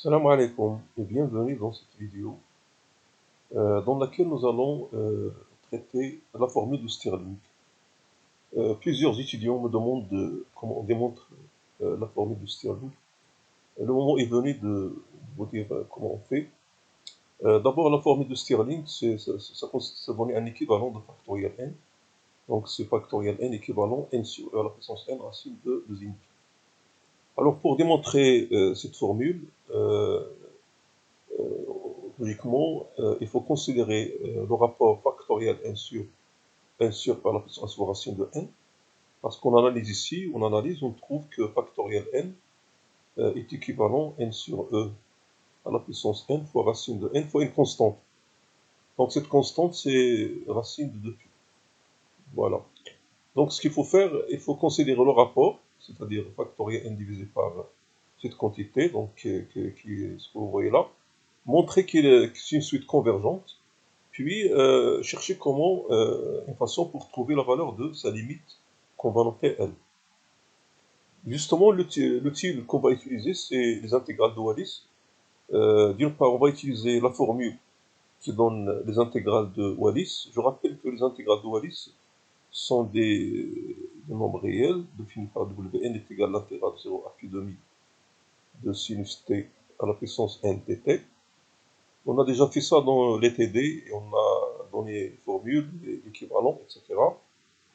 Salam alaikum et bienvenue dans cette vidéo dans laquelle nous allons traiter la formule de Stirling. Plusieurs étudiants me demandent comment on démontre la formule de Stirling. Le moment est venu de vous dire comment on fait. D'abord, la formule de Stirling, ça consiste à donner un équivalent de factoriel n. Donc, c'est factoriel n équivalent n sur e à la puissance n racine de 2 int. Alors, pour démontrer cette formule, logiquement, il faut considérer le rapport factoriel n sur par la puissance racine de n, parce qu'on analyse ici, on trouve que factoriel n est équivalent n sur e à la puissance n fois racine de n fois une constante. Donc cette constante, c'est racine de 2pi. Voilà. Donc ce qu'il faut faire, il faut considérer le rapport, c'est-à-dire factoriel n divisé par cette quantité, donc qui est ce que vous voyez là, montrer que c'est une suite convergente, puis chercher une façon pour trouver la valeur de sa limite qu'on va noter L. Justement, l'outil qu'on va utiliser, c'est les intégrales de Wallis. D'une part, on va utiliser la formule qui donne les intégrales de Wallis. Je rappelle que les intégrales de Wallis sont des nombres réels définis par Wn est égal à l'intégrale de 0 à pi demi de sinus t à la puissance n dt. On a déjà fait ça dans les TD, et on a donné les formules, l'équivalent, etc.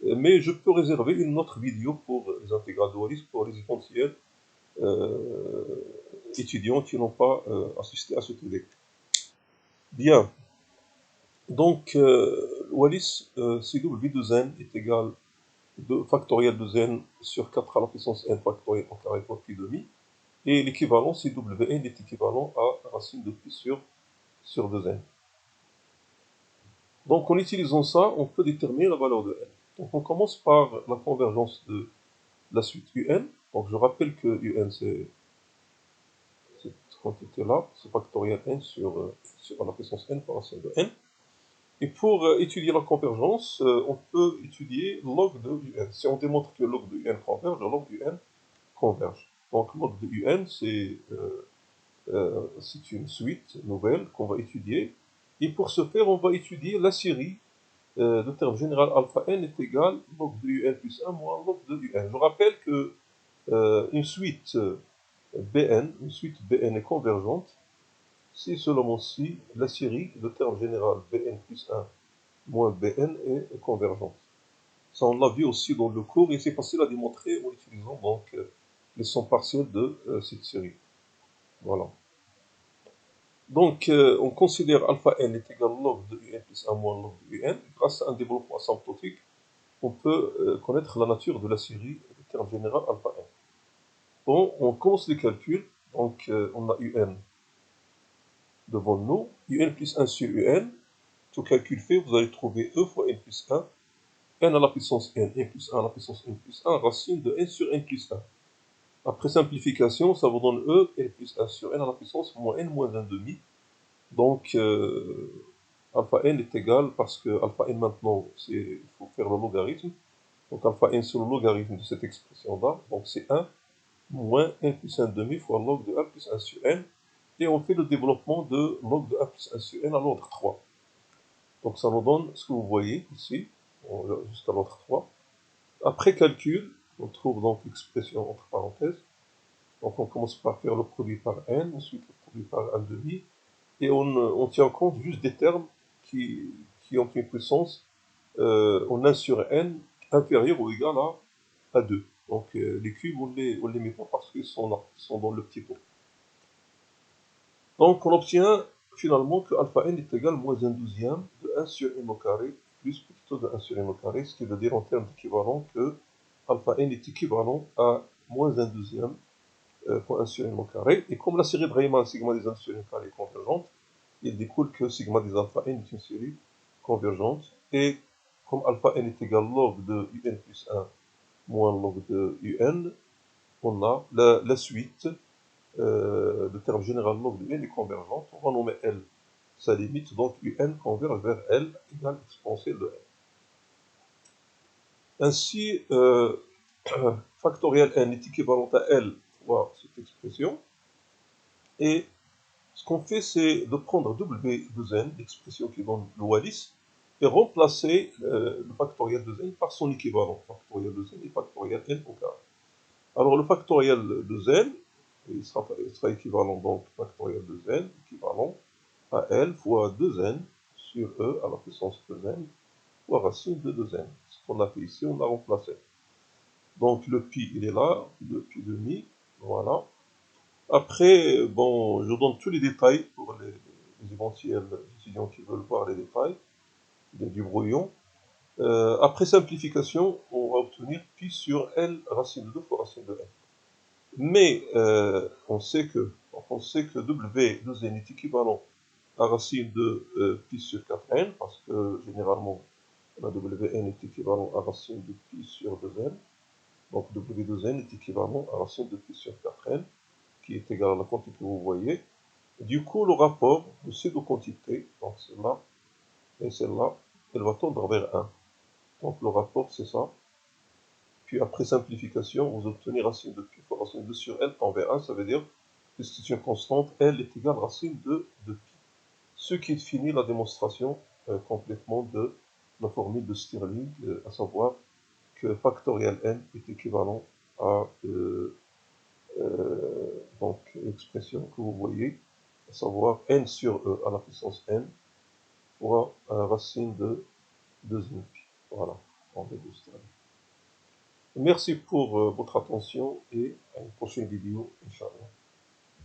Mais je peux réserver une autre vidéo pour les intégrales de Wallis, pour les potentiels étudiants qui n'ont pas assisté à ce TD. Bien. Donc, Wallis, CW de n est égal de factoriel de n sur 4 à la puissance n factoriel en carré fois pi demi. Et l'équivalent CWn est équivalent à racine de pi sur 2n. Donc en utilisant ça, on peut déterminer la valeur de n. Donc on commence par la convergence de la suite un. Donc je rappelle que un c'est cette quantité-là, c'est factoriel n sur la puissance n par racine de n. Et pour étudier la convergence, on peut étudier log de un. Si on démontre que log de un converge, log de un converge. Donc log de un, c'est une suite nouvelle qu'on va étudier. Et pour ce faire, on va étudier la série de terme général alpha n est égal log de un plus 1 moins log de un. Je rappelle que une suite Bn est convergente si seulement si la série de terme général Bn plus 1 moins Bn est convergente. Ça, on l'a vu aussi dans le cours, et c'est facile à démontrer en utilisant donc les sons partiels de cette série. Voilà. Donc, on considère alpha n est égal log de un plus 1 moins log de un. Grâce à un développement asymptotique, on peut connaître la nature de la série de terme général alpha n. Bon, on commence les calculs. Donc, on a un devant nous. Un plus 1 sur un. Tout calcul fait, vous allez trouver e fois n plus 1. n à la puissance n plus 1 à la puissance n plus 1, racine de n sur n plus 1. Après simplification, ça vous donne e, n plus 1 sur n à la puissance moins n moins 1 demi. Donc, alpha n est égal, parce que alpha n maintenant, il faut faire le logarithme. Donc alpha n c'est le logarithme de cette expression-là. Donc c'est 1 moins n plus 1 demi fois log de 1 plus 1 sur n. Et on fait le développement de log de 1 plus 1 sur n à l'ordre 3. Donc ça nous donne ce que vous voyez ici, jusqu'à l'ordre 3. Après calcul, on trouve donc l'expression entre parenthèses. Donc on commence par faire le produit par n, ensuite le produit par 1 demi. Et on tient compte juste des termes qui ont une puissance en 1 sur n inférieure ou égale à 2. Donc les cubes, on les met pas parce qu'ils sont là, ils sont dans le petit pot. Donc on obtient finalement que alpha n est égal à moins 1 douzième de 1 sur n au carré plus petit o de 1 sur n au carré, ce qui veut dire en termes d'équivalent que alpha n est équivalent à moins 1 douzième fois 1 sur n au carré. Et comme la série de Riemann sigma des 1 sur n carré est convergente, il découle que sigma des alpha n est une série convergente. Et comme alpha n est égal log de un plus 1 moins log de un, on a la suite de terme général log de n est convergente. On va nommer L sa limite, donc un converge vers L égale exponentielle de n. Ainsi, factoriel n est équivalent à L fois cette expression, et Ce qu'on fait, c'est de prendre W de n, l'expression qui donne le Wallis, et remplacer le factoriel de n par son équivalent, factoriel de n et factoriel n au carré. Alors le factoriel de n, il sera équivalent donc factoriel de n, équivalent à L fois 2n sur E à la puissance de n, fois racine de 2n. Ce qu'on a fait ici, on l'a remplacé. Donc le pi, il est là, le pi demi, voilà. Après, bon, je donne tous les détails pour les éventuels étudiants qui veulent voir les détails du brouillon. Après simplification, on va obtenir pi sur L racine de 2 fois racine de n. Mais on sait que W de n est équivalent à racine de pi sur 4n, parce que généralement, la Wn est équivalent à racine de pi sur 2n. Donc W de n est équivalent à racine de pi sur 4n, qui est égal à la quantité que vous voyez. Du coup, le rapport de ces deux quantités, donc celle-là et celle-là, elle va tendre vers 1. Donc le rapport, c'est ça. Puis après simplification, vous obtenez racine de pi fois racine de 2 sur L tend vers 1, ça veut dire que c'est une constante, L est égale à racine de pi. Ce qui finit la démonstration complètement de la formule de Stirling, à savoir que factoriel n est équivalent à donc l'expression que vous voyez, à savoir n sur e à la puissance n fois racine de 2n pi. Voilà, formule de Stirling. Merci pour votre attention et à une prochaine vidéo, Inch'Allah.